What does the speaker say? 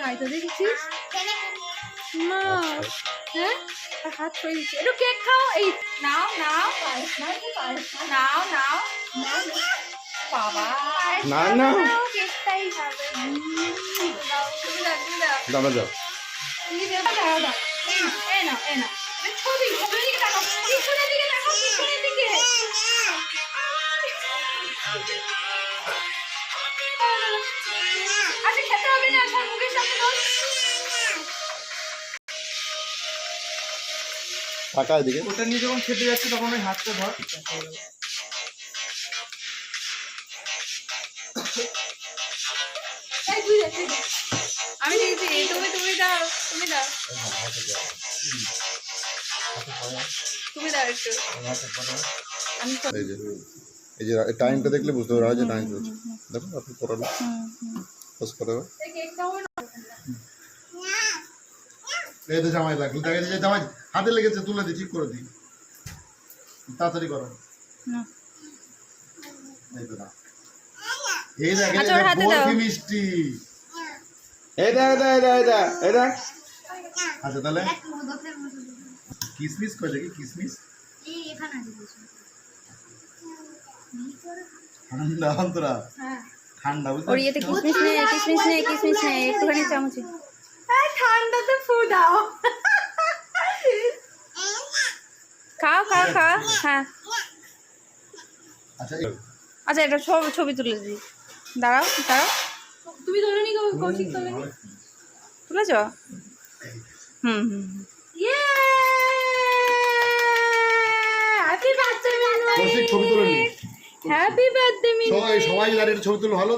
খাই তো দেখেছিস না হ্যাঁ হাত ছড়িয়ে দিচ্ছে একটু কেক খাও এই নাও নাও নাও নাও বাবা না না কেকটাই খাবে দাও তুমি দাও তুমি দাও দাদা যাও তুমি দাও দাও দাও এই নাও ছবি ছবির দিকে তাকাও পিছনের দিকে তাকাও পিছনের দিকে আচ্ছা খেতে হবে না সব মুখের সামনে দাও টাকা এদিকে ওটা নিয়ে যখন খেতে যাচ্ছে তখন ওই হাতটা ধর এই তুই দে আমি দিয়েছি তুমি দাও তুমি দাও তুমি দাও একটু আমি এই যে টাইমটা দেখলে বুঝতে পারবে যে টাইম চলছে দেখো আপনি পড়ালো পোজ করে এই কেকটা হবে না এই তো জামাই লাগলো দেখে যে জামাই হাতে লেগেছে তুলে দি ঠিক করে দি তাড়াতাড়ি করো না এই তো না এই দেখে আচ্ছা, ওর হাতে দাও। বরফি মিষ্টি এটা আচ্ছা তাহলে কিসমিস কই দেখি কিসমিস ঠান্ডা অন্তরা হ্যাঁ ঠান্ডা বুঝলি ওর ইয়েতে কিসমিস নে একটুখানি চামচে এই ঠান্ডাতে ফু দাও খাও হ্যাঁ আচ্ছা আচ্ছা এটা ছবি তুলে দিই দাঁড়াও তুমি তোলো নি কৌশিক তোলে নি তুলেছ হুম ইয়ে হ্যাপি বার্থডে কৌশিক ছবি তুলে নি হ্যাপি বার্থডে সবাই দাঁড়িয়ে ছবি তুলো ভালো